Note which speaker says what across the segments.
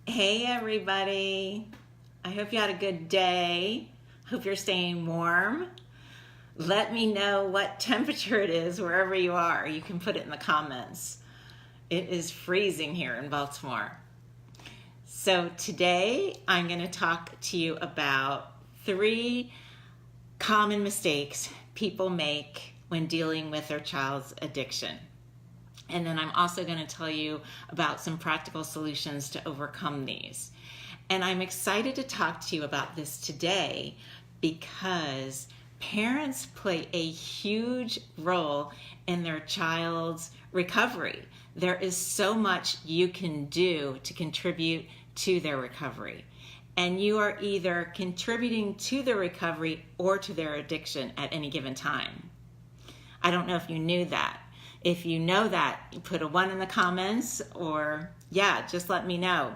Speaker 1: Hey everybody. I hope you had a good day. Hope you're staying warm. Let me know what temperature it is wherever you are. You can put it in the comments. It is freezing here in Baltimore. So today I'm going to talk to you about 3 common mistakes people make when dealing with their child's addiction. And then I'm also going to tell you about some practical solutions to overcome these. And I'm excited to talk to you about this today because parents play a huge role in their child's recovery. There is so much you can do to contribute to their recovery. And you are either contributing to their recovery or to their addiction at any given time. I don't know if you knew that. If you know that, you put a 1 in the comments or just let me know.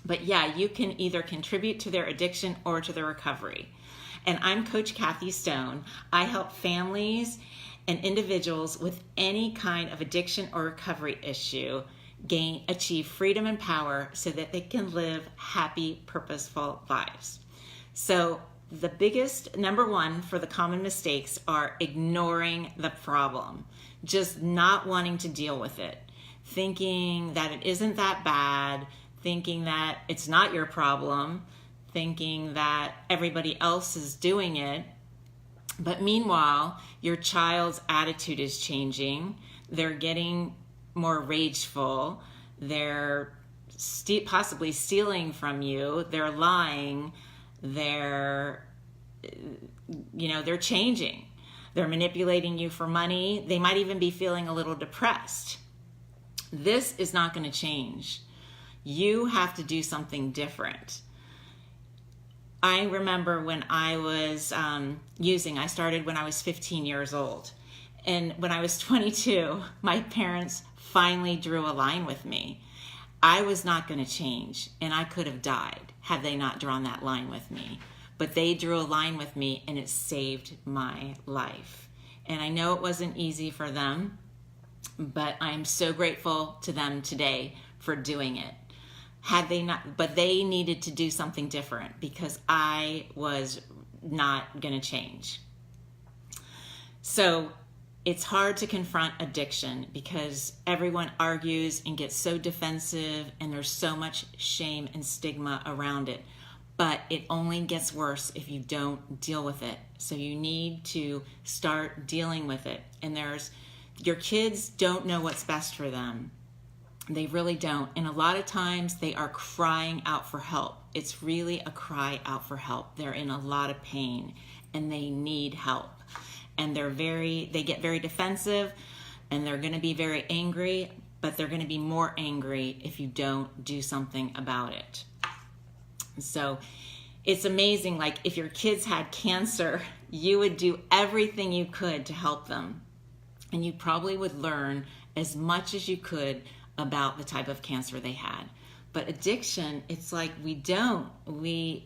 Speaker 1: But you can either contribute to their addiction or to their recovery. And I'm Coach Kathy Stone. I help families and individuals with any kind of addiction or recovery issue achieve freedom and power so that they can live happy, purposeful lives. So the biggest, number 1 for the common mistakes are ignoring the problem, just not wanting to deal with it, thinking that it isn't that bad, thinking that it's not your problem, thinking that everybody else is doing it. But meanwhile, your child's attitude is changing. They're getting more rageful. They're possibly stealing from you. They're lying. They're changing. They're manipulating you for money. They might even be feeling a little depressed. This is not going to change. You have to do something different. I remember when I was I started when I was 15 years old. And when I was 22, my parents finally drew a line with me. I was not going to change, and I could have died had they not drawn that line with me. But they drew a line with me, and it saved my life. And I know it wasn't easy for them, but I'm so grateful to them today for doing it. But they needed to do something different because I was not going to change. So it's hard to confront addiction because everyone argues and gets so defensive, and there's so much shame and stigma around it. But it only gets worse if you don't deal with it. So you need to start dealing with it. And your kids don't know what's best for them. They really don't. And a lot of times they are crying out for help. It's really a cry out for help. They're in a lot of pain and they need help. And they get very defensive, and they're going to be very angry, but they're going to be more angry if you don't do something about it. So it's amazing, like if your kids had cancer, you would do everything you could to help them. And you probably would learn as much as you could about the type of cancer they had. But addiction, it's like we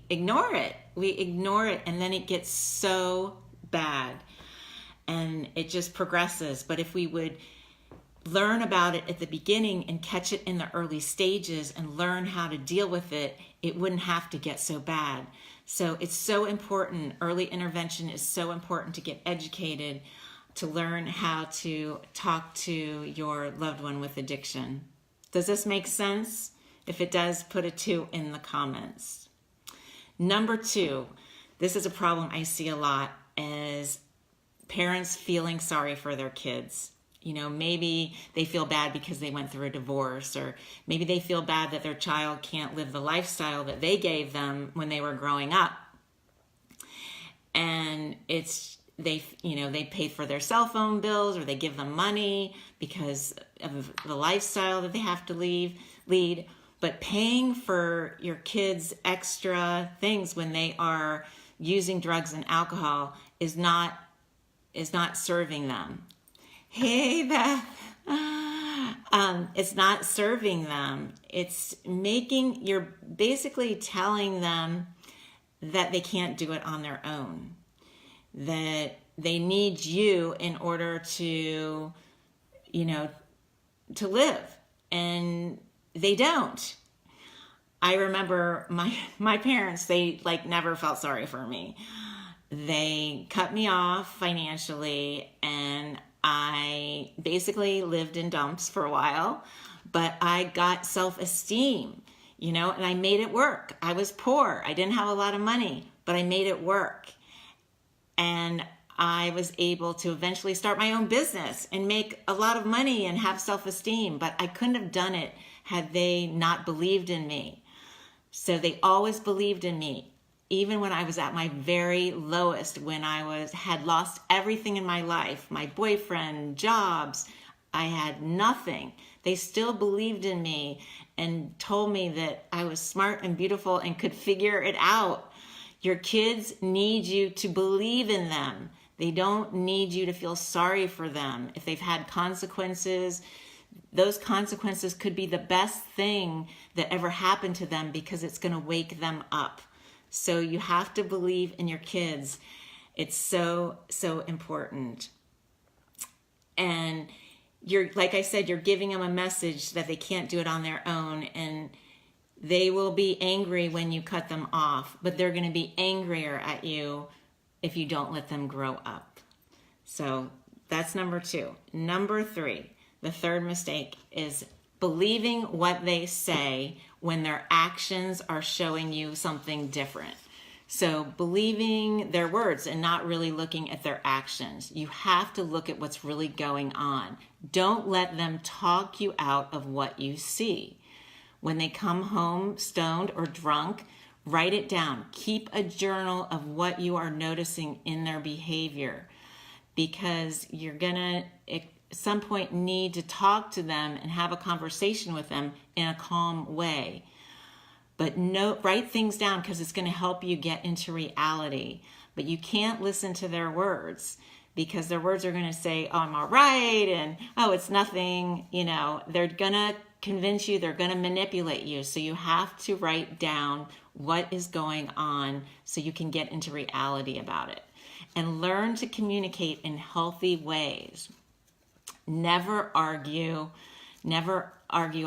Speaker 1: ignore it. We ignore it, and then it gets so bad. And it just progresses. But if we would learn about it at the beginning and catch it in the early stages and learn how to deal with it, it wouldn't have to get so bad. So it's so important. Early intervention is so important to get educated, to learn how to talk to your loved one with addiction. Does this make sense? If it does, put a 2 in the comments. Number 2, this is a problem I see a lot, is parents feeling sorry for their kids. Maybe they feel bad because they went through a divorce, or maybe they feel bad that their child can't live the lifestyle that they gave them when they were growing up. And they pay for their cell phone bills, or they give them money because of the lifestyle that they have to lead. But paying for your kids' extra things when they are using drugs and alcohol is not serving them. Hey, Beth. It's not serving them. You're basically telling them that they can't do it on their own, that they need you in order to live. And they don't. I remember my parents, they like never felt sorry for me. They cut me off financially, and I basically lived in dumps for a while, but I got self-esteem, you know, and I made it work. I was poor. I didn't have a lot of money, but I made it work. And I was able to eventually start my own business and make a lot of money and have self-esteem, but I couldn't have done it had they not believed in me. So they always believed in me, even when I was at my very lowest, when I had lost everything in my life, my boyfriend, jobs, I had nothing. They still believed in me and told me that I was smart and beautiful and could figure it out. Your kids need you to believe in them. They don't need you to feel sorry for them. If they've had consequences, those consequences could be the best thing that ever happened to them because it's going to wake them up. So you have to believe in your kids. It's so, so important. And you're, like I said, you're giving them a message that they can't do it on their own, and they will be angry when you cut them off, but they're going to be angrier at you if you don't let them grow up. So that's number 2. Number 3, the third mistake is believing what they say when their actions are showing you something different. So believing their words and not really looking at their actions. You have to look at what's really going on. Don't let them talk you out of what you see. When they come home stoned or drunk, write it down. Keep a journal of what you are noticing in their behavior, because you're gonna at some point need to talk to them and have a conversation with them in a calm way. But write things down, because it's going to help you get into reality. But you can't listen to their words, because their words are going to say, oh, I'm all right, and oh, it's nothing. You know, they're going to convince you, they're going to manipulate you. So you have to write down what is going on so you can get into reality about it. And learn to communicate in healthy ways. Never argue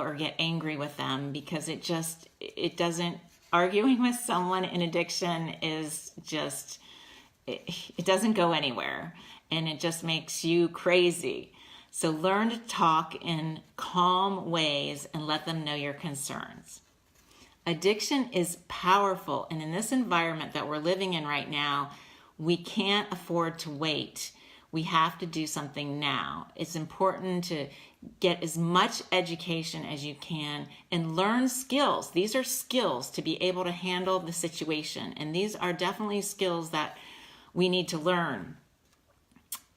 Speaker 1: or get angry with them, because it doesn't, arguing with someone in addiction is just, it doesn't go anywhere, and it just makes you crazy. So learn to talk in calm ways and let them know your concerns. Addiction is powerful, and in this environment that we're living in right now, we can't afford to wait. We have to do something now. It's important to get as much education as you can and learn skills. These are skills to be able to handle the situation. And these are definitely skills that we need to learn.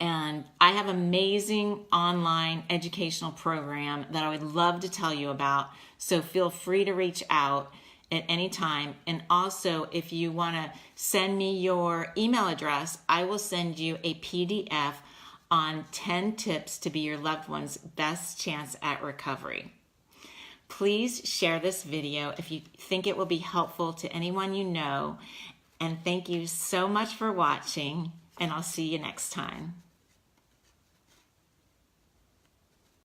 Speaker 1: And I have an amazing online educational program that I would love to tell you about. So feel free to reach out at any time. And also, if you want to send me your email address, I will send you a PDF on 10 tips to be your loved one's best chance at recovery. Please share this video if you think it will be helpful to anyone you know. And thank you so much for watching, and I'll see you next time.